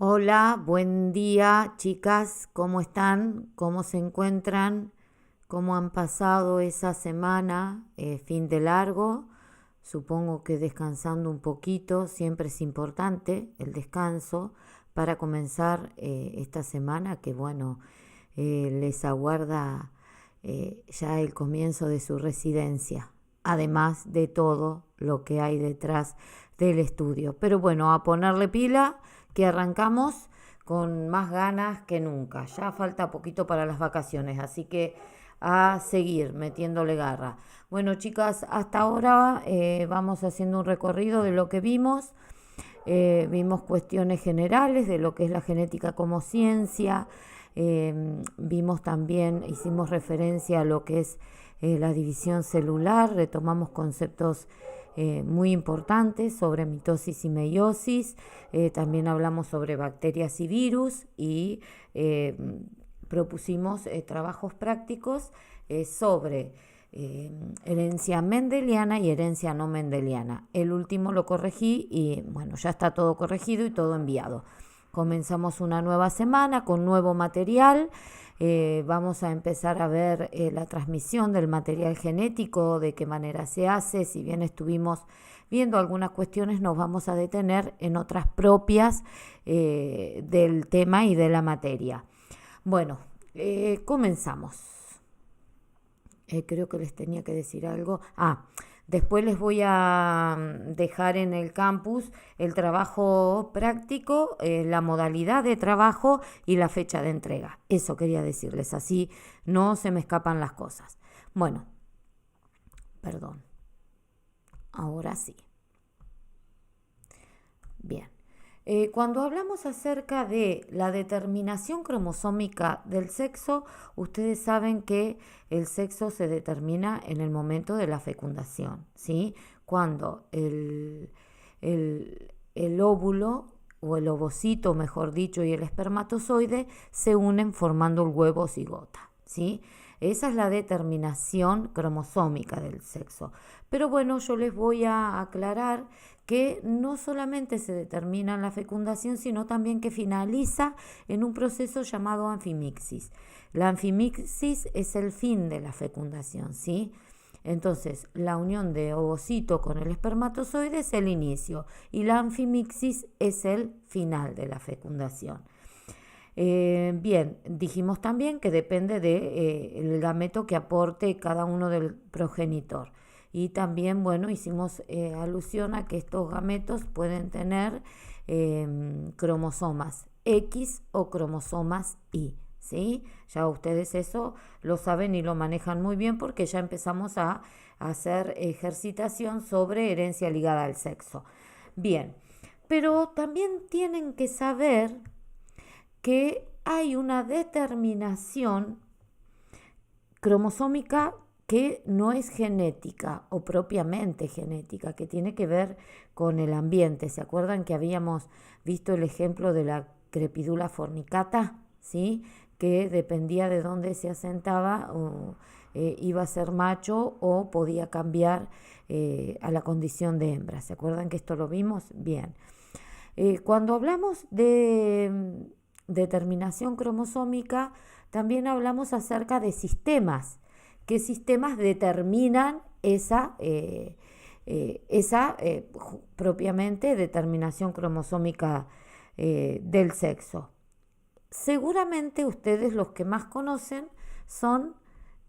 Hola, buen día, chicas, ¿cómo están? ¿Cómo se encuentran? ¿Cómo han pasado esa semana? Fin de largo, supongo que descansando un poquito, siempre es importante el descanso para comenzar esta semana que bueno, les aguarda ya el comienzo de su residencia, además de todo lo que hay detrás del estudio. Pero bueno, a ponerle pila que arrancamos con más ganas que nunca. Ya falta poquito para las vacaciones, así que a seguir metiéndole garra. Bueno, chicas, hasta ahora vamos haciendo un recorrido de lo que vimos. Vimos cuestiones generales de lo que es la genética como ciencia. Vimos también, hicimos referencia a lo que es la división celular, retomamos conceptos muy importantes sobre mitosis y meiosis, también hablamos sobre bacterias y virus y eh, propusimos trabajos prácticos sobre herencia mendeliana y herencia no mendeliana. El último lo corregí y bueno, ya está todo corregido y todo enviado. Comenzamos una nueva semana con nuevo material. Vamos a empezar a ver la transmisión del material genético, de qué manera se hace. Si bien estuvimos viendo algunas cuestiones, nos vamos a detener en otras propias del tema y de la materia. Bueno, comenzamos. Creo que les tenía que decir algo. Después les voy a dejar en el campus el trabajo práctico, la modalidad de trabajo y la fecha de entrega. Eso quería decirles, así no se me escapan las cosas. Bueno, perdón. Ahora sí. Bien. Cuando hablamos acerca de la determinación cromosómica del sexo, ustedes saben que el sexo se determina en el momento de la fecundación, ¿sí? Cuando el óvulo o el ovocito, mejor dicho, y el espermatozoide se unen formando el huevo cigota, ¿sí? Esa es la determinación cromosómica del sexo. Pero bueno, yo les voy a aclarar que no solamente se determina en la fecundación, sino también que finaliza en un proceso llamado anfimixis. La anfimixis es el fin de la fecundación, ¿sí? Entonces, la unión de ovocito con el espermatozoide es el inicio y la anfimixis es el final de la fecundación. Bien, dijimos también que depende del gameto que aporte cada uno del progenitor. Y también, bueno, hicimos alusión a que estos gametos pueden tener cromosomas X o cromosomas Y, ¿sí? Ya ustedes eso lo saben y lo manejan muy bien porque ya empezamos a hacer ejercitación sobre herencia ligada al sexo. Bien, pero también tienen que saber que hay una determinación cromosómica que no es genética o propiamente genética, que tiene que ver con el ambiente. ¿Se acuerdan que habíamos visto el ejemplo de la crepidula fornicata? ¿Sí? Que dependía de dónde se asentaba o iba a ser macho o podía cambiar a la condición de hembra. ¿Se acuerdan que esto lo vimos? Bien. Cuando hablamos de determinación cromosómica, también hablamos acerca de sistemas. ¿Qué sistemas determinan esa propiamente determinación cromosómica del sexo? Seguramente ustedes los que más conocen son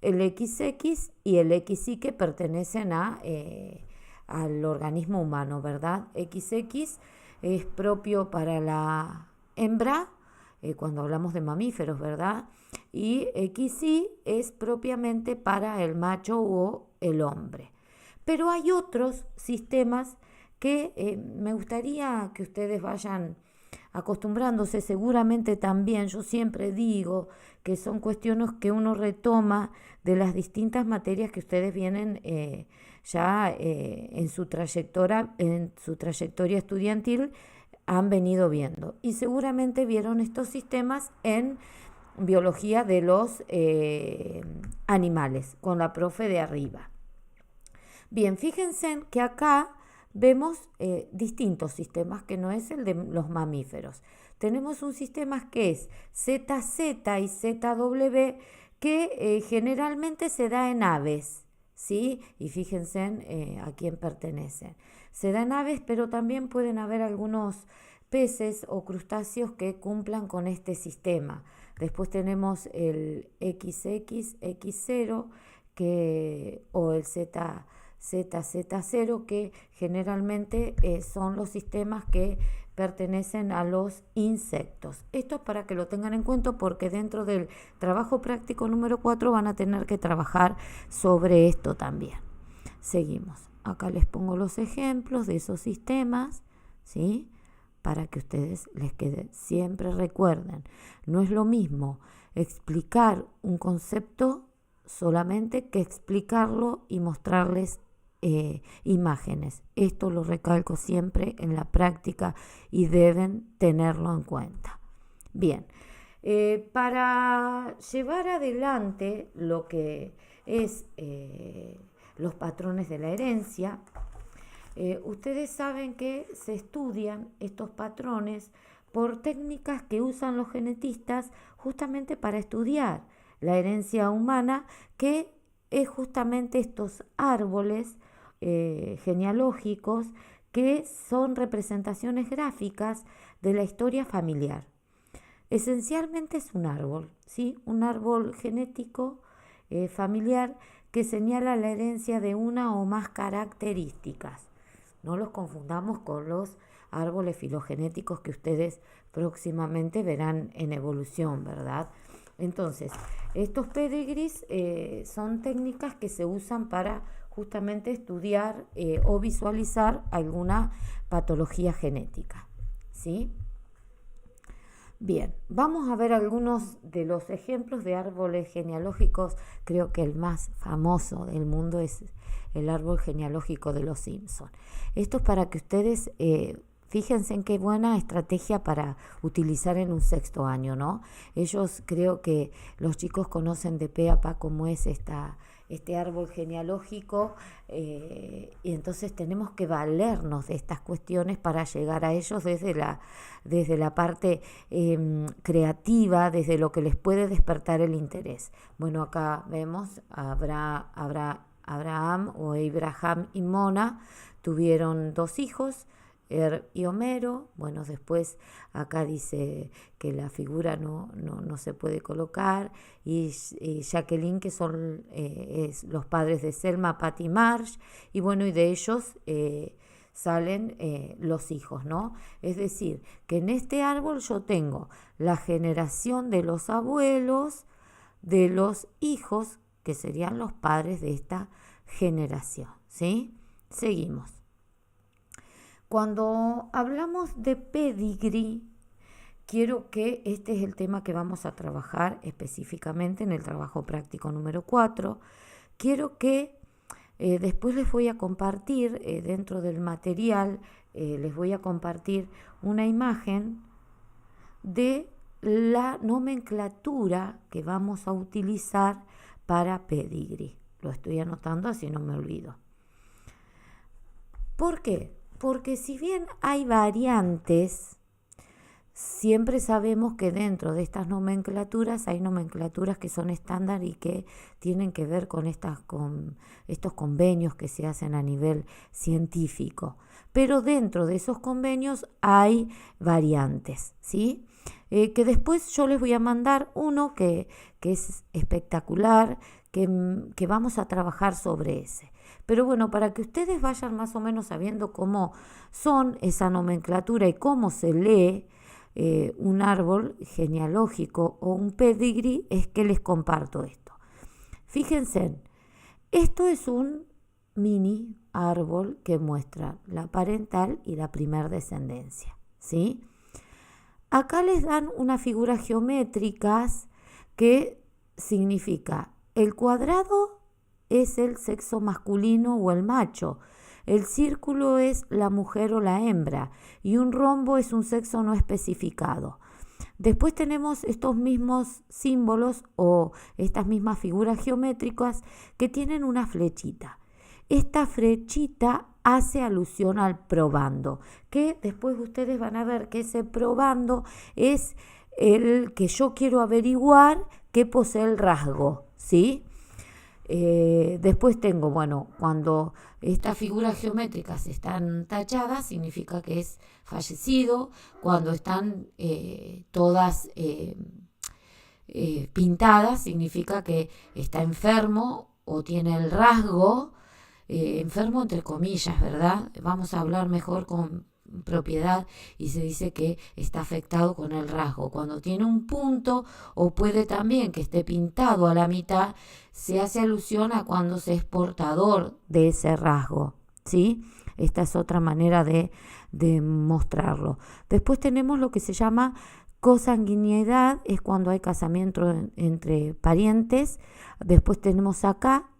el XX y el XY que pertenecen al organismo humano, ¿verdad? XX es propio para la hembra, cuando hablamos de mamíferos, ¿verdad? Y XY es propiamente para el macho o el hombre. Pero hay otros sistemas que me gustaría que ustedes vayan acostumbrándose. Seguramente también, yo siempre digo que son cuestiones que uno retoma de las distintas materias que ustedes vienen ya en su trayectoria estudiantil han venido viendo. Y seguramente vieron estos sistemas en biología de los animales, con la profe de arriba. Bien, fíjense que acá vemos distintos sistemas que no es el de los mamíferos. Tenemos un sistema que es ZZ y ZW que generalmente se da en aves, ¿sí? Y fíjense a quién pertenecen. Se da en aves, pero también pueden haber algunos peces o crustáceos que cumplan con este sistema. Después tenemos el XXX0 o el ZZ0 que generalmente son los sistemas que pertenecen a los insectos. Esto es para que lo tengan en cuenta porque dentro del trabajo práctico número 4 van a tener que trabajar sobre esto también. Seguimos. Acá les pongo los ejemplos de esos sistemas, ¿sí? Para que ustedes les quede. Siempre recuerden, no es lo mismo explicar un concepto solamente que explicarlo y mostrarles imágenes. Esto lo recalco siempre en la práctica y deben tenerlo en cuenta. Bien, para llevar adelante lo que es los patrones de la herencia, ustedes saben que se estudian estos patrones por técnicas que usan los genetistas justamente para estudiar la herencia humana, que es justamente estos árboles genealógicos que son representaciones gráficas de la historia familiar. Esencialmente es un árbol, ¿sí? Un árbol genético familiar que señala la herencia de una o más características. No los confundamos con los árboles filogenéticos que ustedes próximamente verán en evolución, ¿verdad? Entonces, estos pedigrees son técnicas que se usan para justamente estudiar o visualizar alguna patología genética, ¿sí? Bien, vamos a ver algunos de los ejemplos de árboles genealógicos. Creo que el más famoso del mundo es el árbol genealógico de los Simpson. Esto es para que ustedes fíjense en qué buena estrategia para utilizar en un sexto año, ¿no? Ellos, creo que los chicos conocen de pe a pa cómo es este árbol genealógico, y entonces tenemos que valernos de estas cuestiones para llegar a ellos desde la parte creativa, desde lo que les puede despertar el interés. Bueno, acá vemos Abraham y Mona tuvieron 2 hijos, y Homero. Bueno, después acá dice que la figura no se puede colocar, y Jacqueline, que son los padres de Selma, Pat y Marge, y bueno, y de ellos salen los hijos, ¿no? Es decir, que en este árbol yo tengo la generación de los abuelos, de los hijos, que serían los padres de esta generación, ¿sí? Seguimos. Cuando hablamos de pedigree, quiero que este es el tema que vamos a trabajar específicamente en el trabajo práctico número 4. Quiero que después les voy a compartir dentro del material, les voy a compartir una imagen de la nomenclatura que vamos a utilizar para pedigree. Lo estoy anotando así no me olvido. ¿Por qué? Porque si bien hay variantes, siempre sabemos que dentro de estas nomenclaturas hay nomenclaturas que son estándar y que tienen que ver con estos convenios que se hacen a nivel científico. Pero dentro de esos convenios hay variantes, ¿sí? Que después yo les voy a mandar uno que es espectacular, que vamos a trabajar sobre ese. Pero bueno, para que ustedes vayan más o menos sabiendo cómo son esa nomenclatura y cómo se lee un árbol genealógico o un pedigree, es que les comparto esto. Fíjense, esto es un mini árbol que muestra la parental y la primer descendencia, ¿sí? Acá les dan unas figuras geométricas que significa el cuadrado es el sexo masculino o el macho, el círculo es la mujer o la hembra y un rombo es un sexo no especificado. Después tenemos estos mismos símbolos o estas mismas figuras geométricas que tienen una flechita. Esta flechita hace alusión al probando, que después ustedes van a ver que ese probando es el que yo quiero averiguar que posee el rasgo, ¿sí? Después tengo, bueno, cuando estas figuras geométricas están tachadas, significa que es fallecido. Cuando están todas pintadas, significa que está enfermo o tiene el rasgo, enfermo entre comillas, ¿verdad? Vamos a hablar mejor con propiedad y se dice que está afectado con el rasgo. Cuando tiene un punto o puede también que esté pintado a la mitad, se hace alusión a cuando se es portador de ese rasgo, ¿sí? Esta es otra manera de mostrarlo. Después tenemos lo que se llama consanguinidad, es cuando hay casamiento entre parientes. Después tenemos acá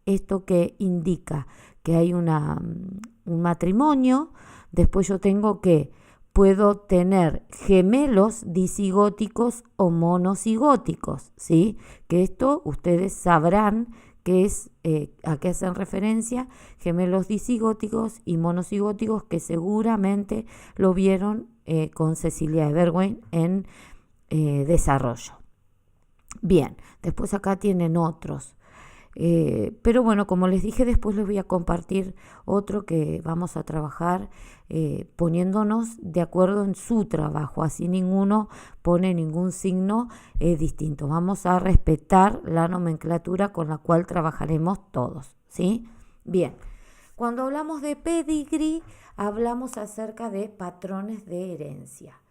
esto que indica que hay un matrimonio. Después yo tengo que puedo tener gemelos disigóticos o monocigóticos, ¿sí? Que esto ustedes sabrán que es a qué hacen referencia, gemelos disigóticos y monocigóticos, que seguramente lo vieron con Cecilia Evergüen en Desarrollo. Bien, después acá tienen otros. Pero bueno, como les dije, después les voy a compartir otro que vamos a trabajar poniéndonos de acuerdo en su trabajo, así ninguno pone ningún signo distinto. Vamos a respetar la nomenclatura con la cual trabajaremos todos, ¿sí? Bien, cuando hablamos de pedigrí, hablamos acerca de patrones de herencia.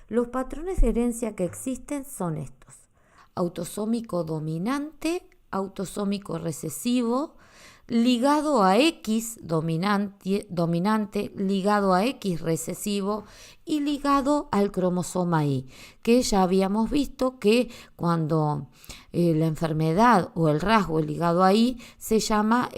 Los patrones de herencia que existen son estos: autosómico dominante, autosómico recesivo, ligado a X dominante, ligado a X recesivo y ligado al cromosoma Y, que ya habíamos visto que cuando la enfermedad o el rasgo ligado a Y se llama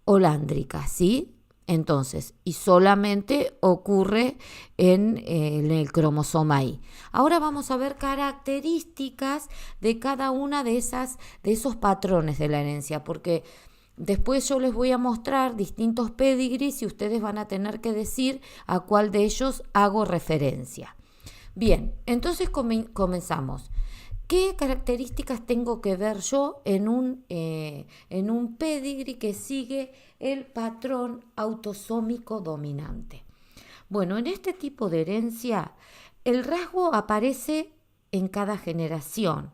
holándrica, ¿sí? Entonces, y solamente ocurre en el cromosoma Y. Ahora vamos a ver características de cada una de esos patrones de la herencia, porque después yo les voy a mostrar distintos pedigrees y ustedes van a tener que decir a cuál de ellos hago referencia. Bien, entonces comenzamos. ¿Qué características tengo que ver yo en un pedigree que sigue el patrón autosómico dominante? Bueno, en este tipo de herencia, el rasgo aparece en cada generación,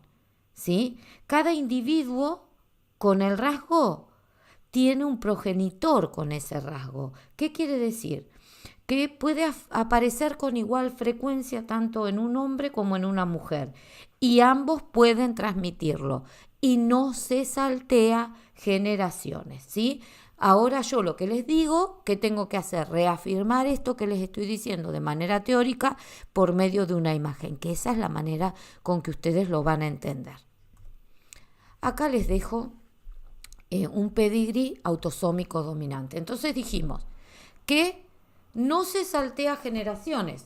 ¿sí? Cada individuo con el rasgo tiene un progenitor con ese rasgo. ¿Qué quiere decir? Que puede aparecer con igual frecuencia tanto en un hombre como en una mujer, y ambos pueden transmitirlo y no se saltea generaciones, ¿sí? Ahora yo lo que les digo, que tengo que hacer, reafirmar esto que les estoy diciendo de manera teórica por medio de una imagen, que esa es la manera con que ustedes lo van a entender. Acá les dejo un pedigrí autosómico dominante. Entonces dijimos que no se saltea generaciones.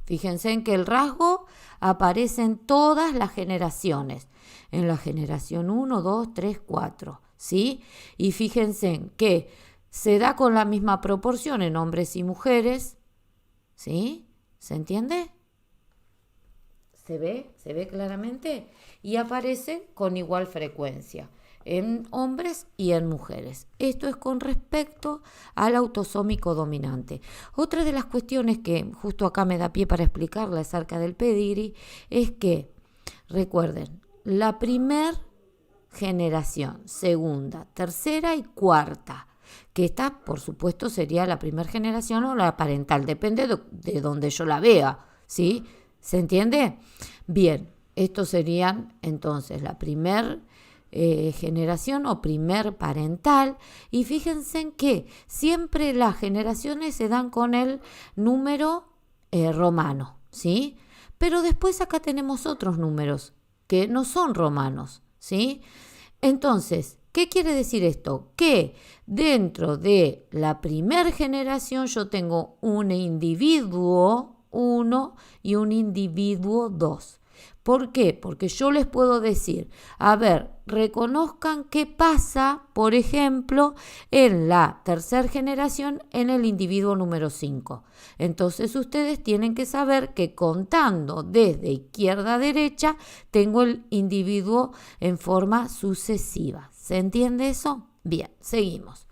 Fíjense en que el rasgo aparece en todas las generaciones. En la generación 1, 2, 3, 4. ¿Sí? Y fíjense en que se da con la misma proporción en hombres y mujeres. ¿Sí? ¿Se entiende? ¿Se ve claramente? Y aparece con igual frecuencia en hombres y en mujeres. Esto es con respecto al autosómico dominante. Otra de las cuestiones que justo acá me da pie para explicarles acerca del pedigrí es que, recuerden, la primer generación, segunda, tercera y cuarta, que esta, por supuesto, sería la primera generación o la parental, depende de donde yo la vea, ¿sí? ¿Se entiende? Bien, estos serían entonces la primera generación o primer parental, y fíjense en que siempre las generaciones se dan con el número romano, ¿sí? Pero después acá tenemos otros números que no son romanos, ¿sí? Entonces, ¿qué quiere decir esto? Que dentro de la primera generación yo tengo un individuo 1 y un individuo 2. ¿Por qué? Porque yo les puedo decir, a ver, reconozcan qué pasa, por ejemplo, en la tercera generación en el individuo número 5. Entonces ustedes tienen que saber que contando desde izquierda a derecha, tengo el individuo en forma sucesiva. ¿Se entiende eso? Bien, seguimos.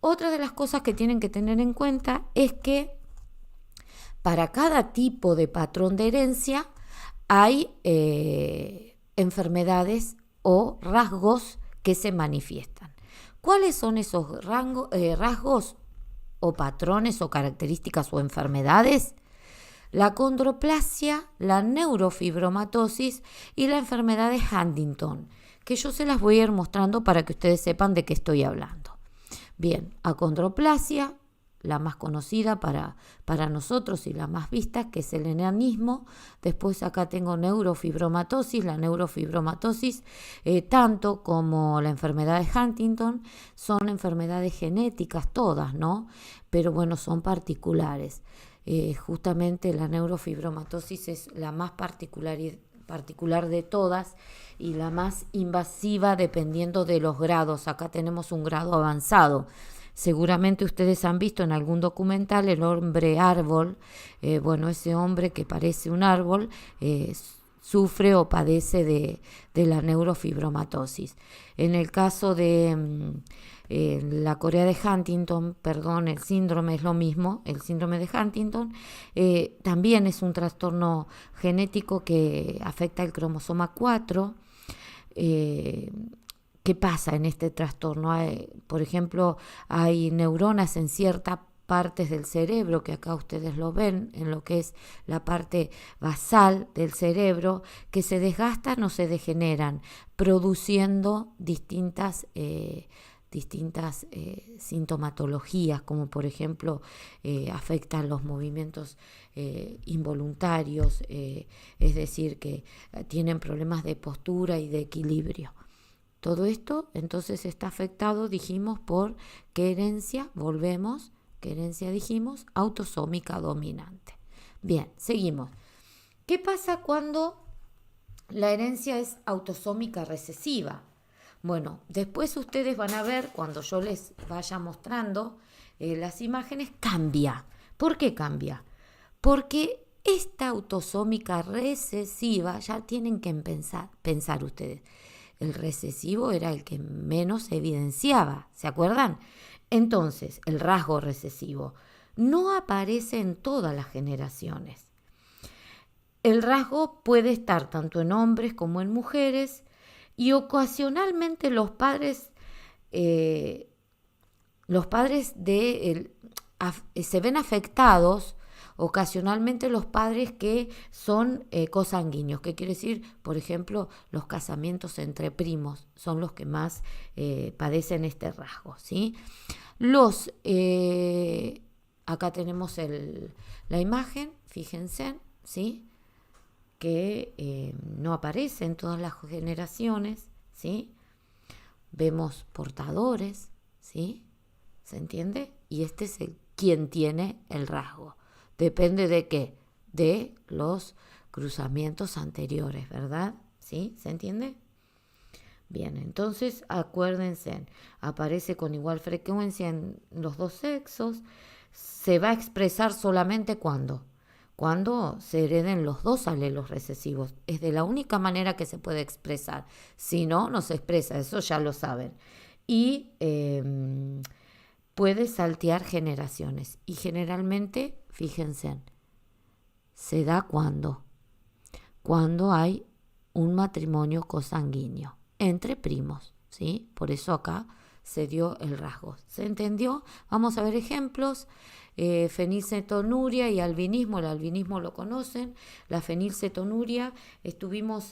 Otra de las cosas que tienen que tener en cuenta es que para cada tipo de patrón de herencia hay enfermedades o rasgos que se manifiestan. ¿Cuáles son esos rasgos o patrones o características o enfermedades? La condroplasia, la neurofibromatosis y la enfermedad de Huntington, que yo se las voy a ir mostrando para que ustedes sepan de qué estoy hablando. Bien, acondroplasia, la más conocida para nosotros y la más vista, que es el enanismo. Después acá tengo neurofibromatosis. La neurofibromatosis, tanto como la enfermedad de Huntington, son enfermedades genéticas todas, ¿no? Pero bueno, son particulares. Justamente la neurofibromatosis es la más particular de todas y la más invasiva dependiendo de los grados. Acá tenemos un grado avanzado. Seguramente ustedes han visto en algún documental el hombre árbol. Ese hombre que parece un árbol sufre o padece de la neurofibromatosis. En el caso de la Corea de Huntington, el síndrome es lo mismo, el síndrome de Huntington también es un trastorno genético que afecta el cromosoma 4. ¿Qué pasa en este trastorno? Por ejemplo, hay neuronas en ciertas partes del cerebro, que acá ustedes lo ven, en lo que es la parte basal del cerebro, que se desgastan o se degeneran, produciendo distintas sintomatologías, como por ejemplo afectan los movimientos involuntarios, es decir, que tienen problemas de postura y de equilibrio. Todo esto entonces está afectado, dijimos, por qué herencia, qué herencia dijimos, autosómica dominante. Bien, seguimos. ¿Qué pasa cuando la herencia es autosómica recesiva? Bueno, después ustedes van a ver, cuando yo les vaya mostrando las imágenes, cambia. ¿Por qué cambia? Porque esta autosómica recesiva, ya tienen que pensar ustedes, el recesivo era el que menos evidenciaba, ¿se acuerdan? Entonces, el rasgo recesivo no aparece en todas las generaciones. El rasgo puede estar tanto en hombres como en mujeres y ocasionalmente los padres se ven afectados ocasionalmente los padres que son cosanguíneos. ¿Qué quiere decir? Por ejemplo, los casamientos entre primos son los que más padecen este rasgo, ¿sí? Acá tenemos la imagen, fíjense, ¿sí? Que no aparece en todas las generaciones, ¿sí? Vemos portadores, ¿sí? ¿Se entiende? Y este es quien tiene el rasgo. Depende de qué, de los cruzamientos anteriores, ¿verdad? ¿Sí? ¿Se entiende? Bien, entonces acuérdense, aparece con igual frecuencia en los dos sexos. Se va a expresar solamente cuando se hereden los dos alelos recesivos. Es de la única manera que se puede expresar. Si no, no se expresa, eso ya lo saben. Y puede saltear generaciones. Y generalmente, fíjense, se da cuando hay un matrimonio cosanguíneo entre primos, ¿sí? Por eso acá se dio el rasgo. ¿Se entendió? Vamos a ver ejemplos. Fenilcetonuria y albinismo. El albinismo lo conocen. La fenilcetonuria, estuvimos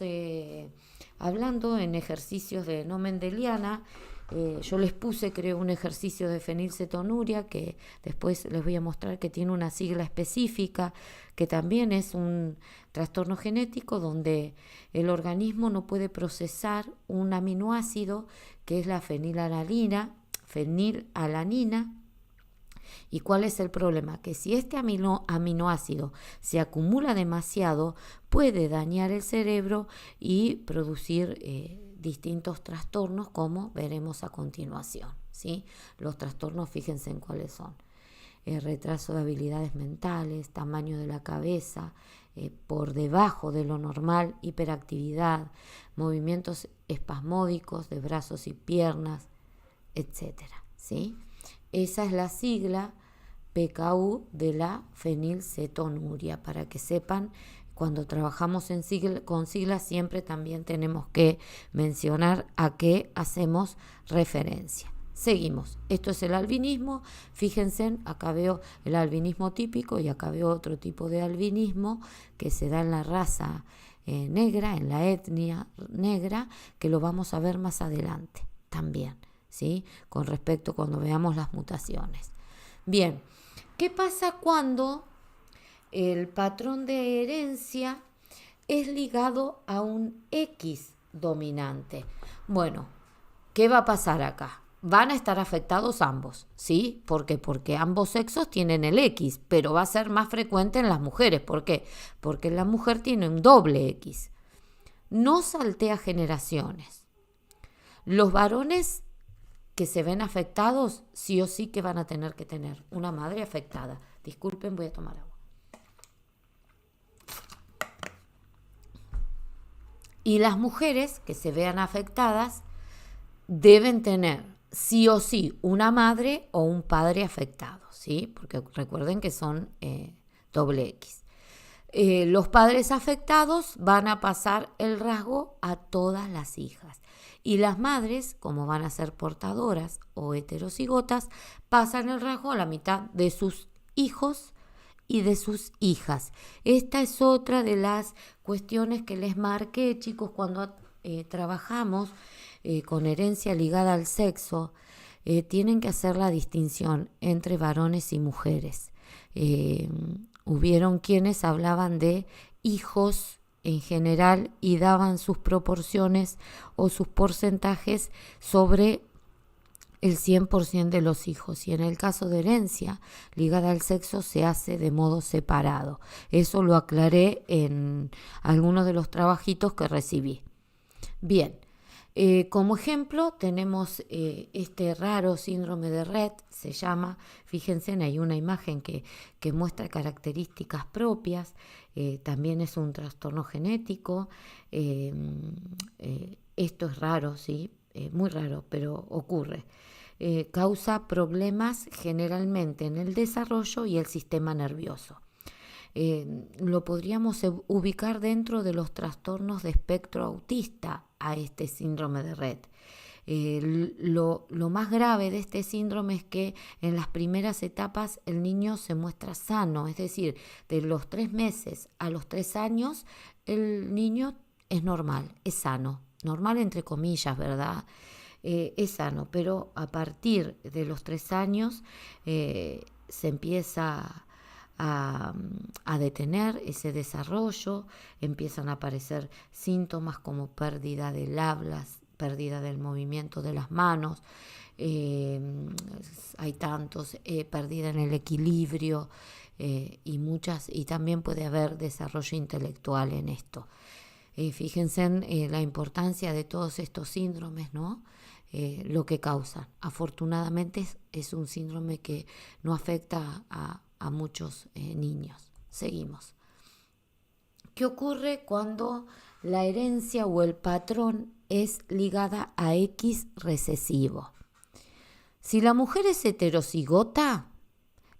hablando en ejercicios de no mendeliana. Yo les puse, creo, un ejercicio de fenilcetonuria que después les voy a mostrar que tiene una sigla específica, que también es un trastorno genético donde el organismo no puede procesar un aminoácido que es la fenilalanina, ¿Y cuál es el problema? Que si este aminoácido se acumula demasiado, puede dañar el cerebro y producir distintos trastornos, como veremos a continuación, ¿sí? Los trastornos, fíjense en cuáles son. Retraso de habilidades mentales, tamaño de la cabeza, por debajo de lo normal, hiperactividad, movimientos espasmódicos de brazos y piernas, etcétera, ¿sí? Esa es la sigla PKU de la fenilcetonuria. Para que sepan, cuando trabajamos con siglas siempre también tenemos que mencionar a qué hacemos referencia. Seguimos. Esto es el albinismo. Fíjense, acá veo el albinismo típico y acá veo otro tipo de albinismo que se da en la raza negra, en la etnia negra, que lo vamos a ver más adelante también, ¿sí? Con respecto cuando veamos las mutaciones. Bien, ¿qué pasa cuando el patrón de herencia es ligado a un X dominante? Bueno, ¿qué va a pasar acá? Van a estar afectados ambos, ¿sí? ¿Por qué? Porque ambos sexos tienen el X, pero va a ser más frecuente en las mujeres. ¿Por qué? Porque la mujer tiene un doble X. No saltea generaciones. Los varones que se ven afectados, sí o sí que van a tener que tener una madre afectada. Disculpen, voy a tomar agua. Y las mujeres que se vean afectadas deben tener sí o sí una madre o un padre afectado, ¿sí? Porque recuerden que son doble X. Los padres afectados van a pasar el rasgo a todas las hijas. Y las madres, como van a ser portadoras o heterocigotas, pasan el rasgo a la mitad de sus hijos y de sus hijas. Esta es otra de las cuestiones que les marqué, chicos, cuando trabajamos con herencia ligada al sexo. Tienen que hacer la distinción entre varones y mujeres. Hubieron quienes hablaban de hijos en general y daban sus proporciones o sus porcentajes sobre el 100% de los hijos, y en el caso de herencia ligada al sexo se hace de modo separado. Eso lo aclaré en algunos de los trabajitos que recibí. Bien, como ejemplo tenemos este raro síndrome de Rett, se llama. Fíjense, hay una imagen que muestra características propias. También es un trastorno genético. Esto es raro, sí, muy raro, pero ocurre. Causa problemas generalmente en el desarrollo y el sistema nervioso. Lo podríamos ubicar dentro de los trastornos de espectro autista a este síndrome de Rett. Lo más grave de este síndrome es que en las primeras etapas el niño se muestra sano, es decir, de los 3 meses a los 3 años el niño es normal, es sano, normal entre comillas, ¿verdad? Es sano, pero a partir de los 3 años se empieza a detener ese desarrollo, empiezan a aparecer síntomas como pérdida del habla, pérdida del movimiento de las manos, hay tantos, pérdida en el equilibrio y también puede haber desarrollo intelectual en esto. Fíjense en la importancia de todos estos síndromes, ¿no? Lo que causan. Afortunadamente es un síndrome que no afecta a muchos niños. Seguimos. ¿Qué ocurre cuando la herencia o el patrón es ligada a X recesivo? Si la mujer es heterocigota,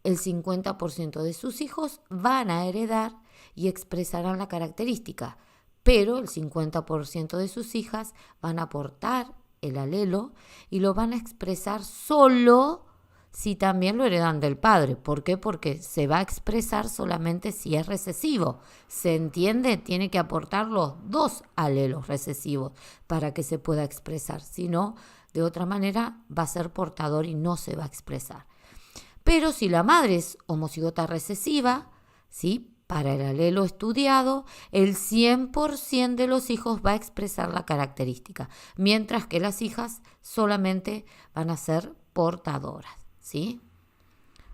el 50% de sus hijos van a heredar y expresarán la característica, pero el 50% de sus hijas van a aportar el alelo y lo van a expresar solo si también lo heredan del padre. ¿Por qué? Porque se va a expresar solamente si es recesivo. ¿Se entiende? Tiene que aportar los 2 alelos recesivos para que se pueda expresar. Si no, de otra manera va a ser portador y no se va a expresar. Pero si la madre es homocigota recesiva, ¿sí?, para el alelo estudiado, el 100% de los hijos va a expresar la característica, mientras que las hijas solamente van a ser portadoras, ¿sí?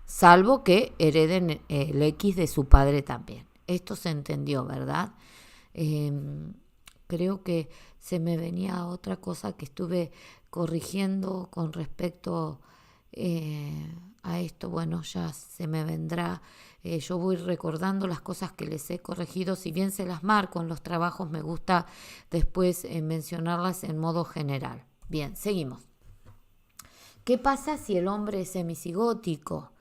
salvo que hereden el X de su padre también. Esto se entendió, ¿verdad? Creo que se me venía otra cosa que estuve corrigiendo con respecto a esto. Bueno, ya se me vendrá. Yo voy recordando las cosas que les he corregido, si bien se las marco en los trabajos, me gusta después mencionarlas en modo general. Bien, seguimos. ¿Qué pasa si el hombre es semicigótico?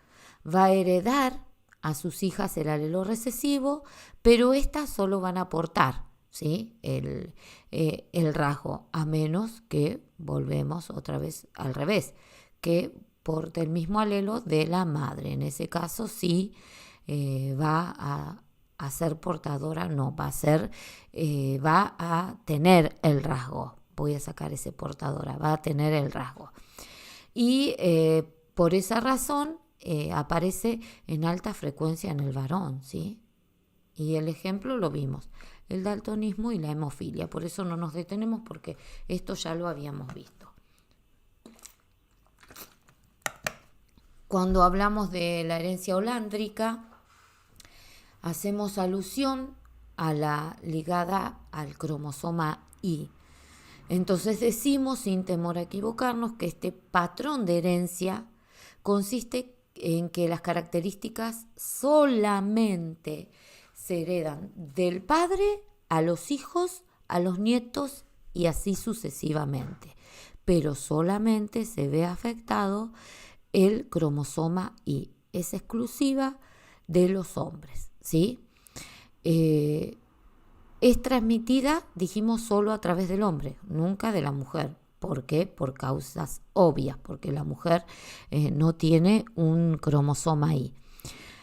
Va a heredar a sus hijas el alelo recesivo, pero estas solo van a aportar, ¿sí? el rasgo, a menos que, volvemos otra vez al revés, que porte el mismo alelo de la madre. En ese caso sí va a ser portadora, no, va a tener el rasgo. Voy a sacar ese portadora, va a tener el rasgo. Y por esa razón aparece en alta frecuencia en el varón, ¿sí? Y el ejemplo lo vimos, el daltonismo y la hemofilia. Por eso no nos detenemos, porque esto ya lo habíamos visto. Cuando hablamos de la herencia holándrica, hacemos alusión a la ligada al cromosoma Y. Entonces decimos, sin temor a equivocarnos, que este patrón de herencia consiste en que las características solamente se heredan del padre a los hijos, a los nietos y así sucesivamente. Pero solamente se ve afectado el cromosoma Y. Es exclusiva de los hombres, ¿sí? Es transmitida, dijimos, solo a través del hombre, nunca de la mujer. ¿Por qué? Por causas obvias, porque la mujer no tiene un cromosoma Y.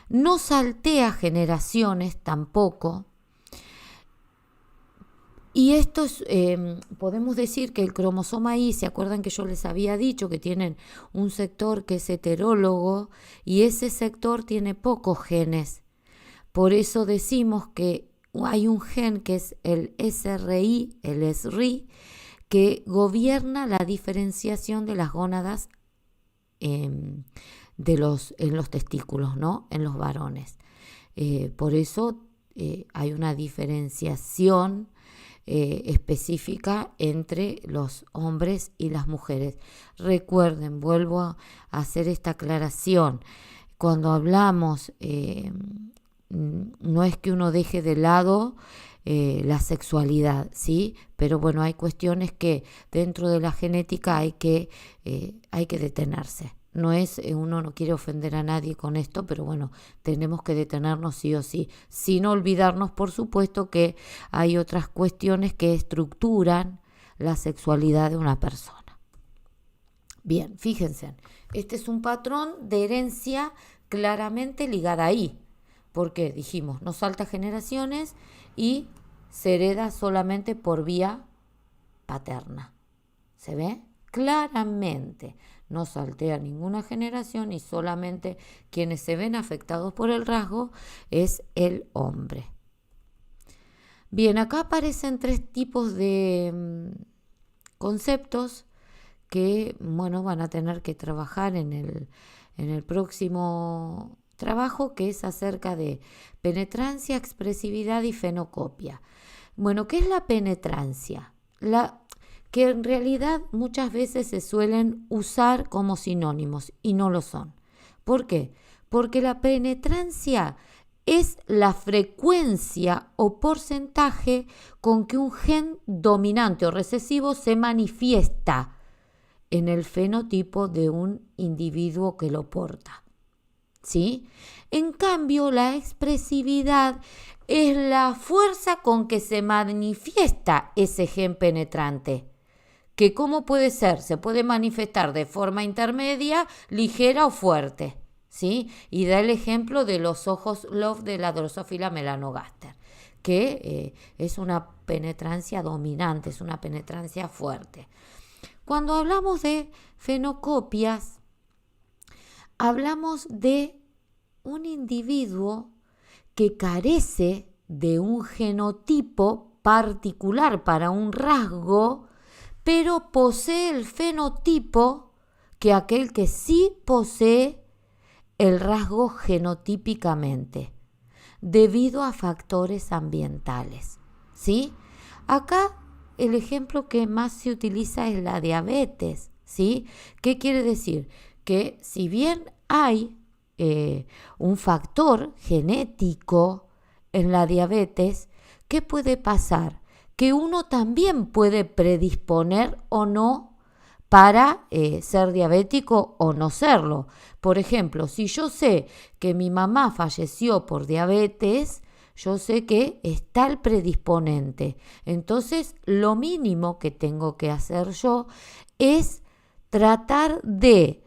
No saltea generaciones tampoco. Y esto es, podemos decir que el cromosoma Y, ¿se acuerdan que yo les había dicho que tienen un sector que es heterólogo y ese sector tiene pocos genes? Por eso decimos que hay un gen que es el SRI, el SRI, que gobierna la diferenciación de las gónadas en los testículos, ¿no? En los varones. Por eso hay una diferenciación específica entre los hombres y las mujeres. Recuerden, vuelvo a hacer esta aclaración. Cuando hablamos, no es que uno deje de lado la sexualidad, ¿sí? Pero bueno, hay cuestiones que dentro de la genética hay que detenerse. No es, uno no quiere ofender a nadie con esto, pero bueno, tenemos que detenernos sí o sí, sin olvidarnos, por supuesto, que hay otras cuestiones que estructuran la sexualidad de una persona. Bien, fíjense, este es un patrón de herencia claramente ligada ahí, porque dijimos, no salta generaciones y se hereda solamente por vía paterna. ¿Se ve? Claramente no saltea ninguna generación y solamente quienes se ven afectados por el rasgo es el hombre. Bien, acá aparecen 3 tipos de conceptos que, bueno, van a tener que trabajar en el próximo trabajo, que es acerca de penetrancia, expresividad y fenocopia. Bueno, ¿qué es la penetrancia? Que en realidad muchas veces se suelen usar como sinónimos y no lo son. ¿Por qué? Porque la penetrancia es la frecuencia o porcentaje con que un gen dominante o recesivo se manifiesta en el fenotipo de un individuo que lo porta. ¿Sí? En cambio, la expresividad es la fuerza con que se manifiesta ese gen penetrante. Que ¿cómo puede ser? Se puede manifestar de forma intermedia, ligera o fuerte, ¿sí? Y da el ejemplo de los ojos Love de la Drosophila melanogaster, que es una penetrancia dominante, es una penetrancia fuerte. Cuando hablamos de fenocopias, hablamos de un individuo que carece de un genotipo particular para un rasgo, pero posee el fenotipo que aquel que sí posee el rasgo genotípicamente debido a factores ambientales, ¿sí? Acá el ejemplo que más se utiliza es la diabetes, ¿sí? ¿Qué quiere decir? Que si bien hay un factor genético en la diabetes, ¿qué puede pasar? Que uno también puede predisponer o no para ser diabético o no serlo. Por ejemplo, si yo sé que mi mamá falleció por diabetes, yo sé que está el predisponente. Entonces, lo mínimo que tengo que hacer yo es tratar de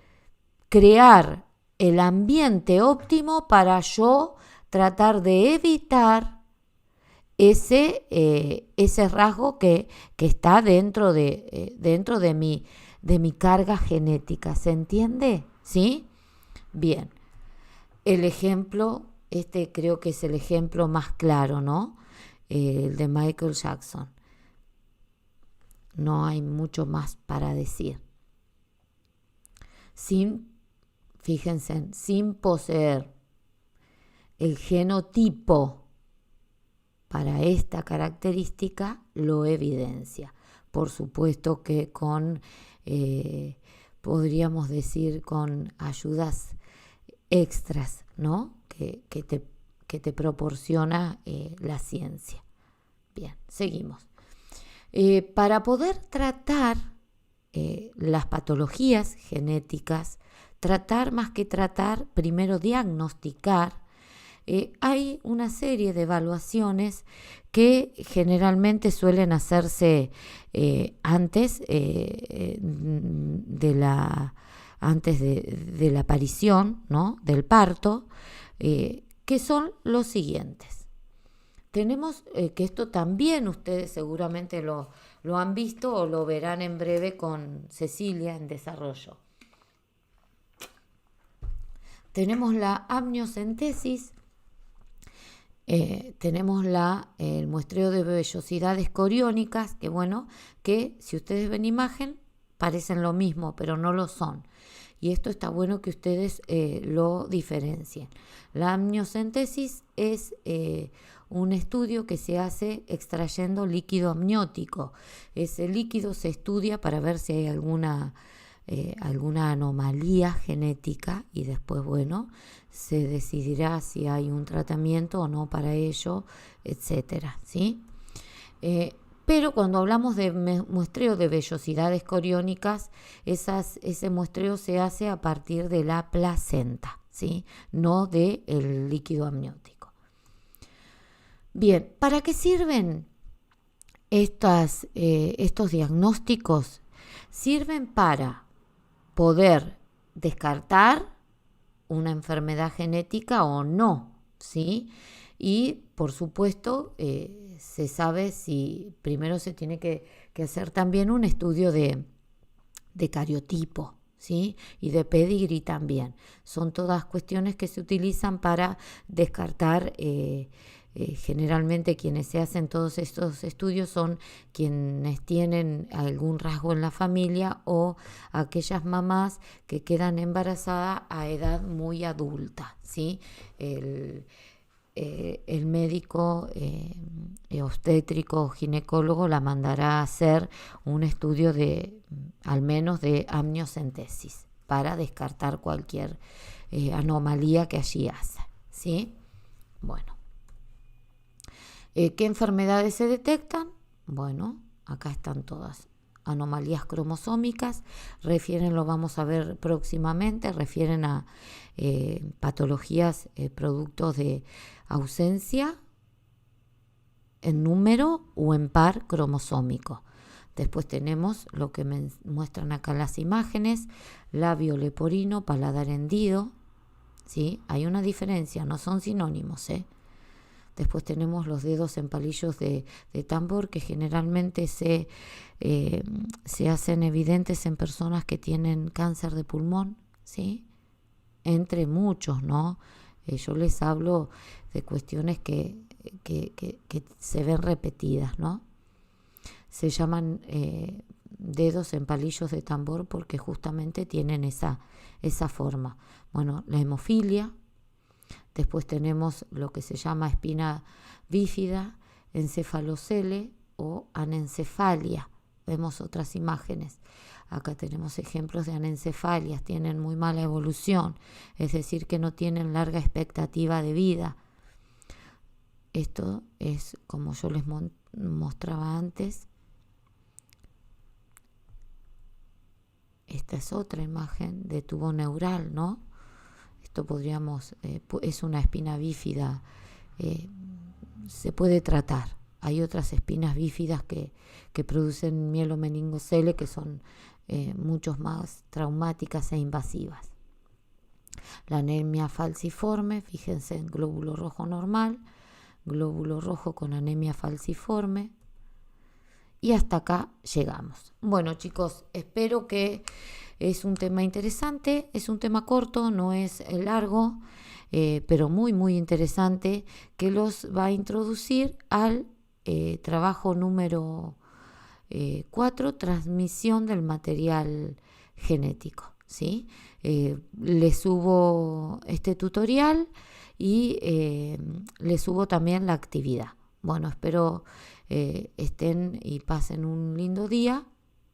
crear el ambiente óptimo para yo tratar de evitar ese rasgo que está dentro de mi carga genética. ¿Se entiende? ¿Sí? Bien. El ejemplo, este creo que es el ejemplo más claro, ¿no? El de Michael Jackson. No hay mucho más para decir. Fíjense, sin poseer el genotipo para esta característica, lo evidencia. Por supuesto que podríamos decir, con ayudas extras, ¿no? Que te proporciona la ciencia. Bien, seguimos. Para poder tratar las patologías genéticas, más que tratar, primero diagnosticar. Hay una serie de evaluaciones que generalmente suelen hacerse antes de la aparición, ¿no? Del parto, que son los siguientes. Tenemos que esto también ustedes seguramente lo han visto o lo verán en breve con Cecilia en desarrollo. Tenemos la amniocentesis, tenemos el muestreo de vellosidades coriónicas, que si ustedes ven imagen parecen lo mismo, pero no lo son. Y esto está bueno que ustedes lo diferencien. La amniocentesis es un estudio que se hace extrayendo líquido amniótico. Ese líquido se estudia para ver si hay alguna anomalía genética y después, se decidirá si hay un tratamiento o no para ello, etcétera, ¿sí? Pero cuando hablamos de muestreo de vellosidades coriónicas, ese muestreo se hace a partir de la placenta, ¿sí? No del líquido amniótico. Bien, ¿para qué sirven estos diagnósticos? Sirven para poder descartar una enfermedad genética o no, ¿sí? Y, por supuesto, se sabe si primero se tiene que hacer también un estudio de cariotipo, ¿sí? Y de pedigrí también. Son todas cuestiones que se utilizan para descartar. Generalmente quienes se hacen todos estos estudios son quienes tienen algún rasgo en la familia o aquellas mamás que quedan embarazadas a edad muy adulta, ¿sí? El médico obstétrico o ginecólogo la mandará a hacer un estudio al menos de amniocentesis para descartar cualquier anomalía que allí hace, ¿sí? Bueno. ¿Qué enfermedades se detectan? Acá están todas. Anomalías cromosómicas, lo vamos a ver próximamente, refieren a patologías productos de ausencia en número o en par cromosómico. Después tenemos lo que muestran acá las imágenes, labio leporino, paladar hendido, ¿sí? Hay una diferencia, no son sinónimos, ¿eh? Después tenemos los dedos en palillos de tambor, que generalmente se hacen evidentes en personas que tienen cáncer de pulmón, ¿sí? Entre muchos, ¿no? Yo les hablo de cuestiones que se ven repetidas, ¿no? Se llaman dedos en palillos de tambor porque justamente tienen esa forma. Bueno, la hemofilia. Después tenemos lo que se llama espina bífida, encefalocele o anencefalia. Vemos otras imágenes. Acá tenemos ejemplos de anencefalias, tienen muy mala evolución, es decir, que no tienen larga expectativa de vida. Esto es como yo les mostraba antes. Esta es otra imagen de tubo neural, ¿no? Esto podríamos, es una espina bífida, se puede tratar. Hay otras espinas bífidas que producen mielomeningocele que son mucho más traumáticas e invasivas. La anemia falciforme, fíjense en glóbulo rojo normal, glóbulo rojo con anemia falciforme. Y hasta acá llegamos. Bueno, chicos, espero que es un tema interesante, es un tema corto, no es largo, pero muy, muy interesante, que los va a introducir al trabajo número 4, transmisión del material genético, ¿sí? Les subo este tutorial y les subo también la actividad. Bueno, espero estén y pasen un lindo día,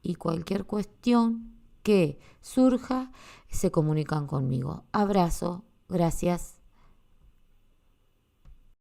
y cualquier cuestión que surja se comunican conmigo. Abrazo, gracias.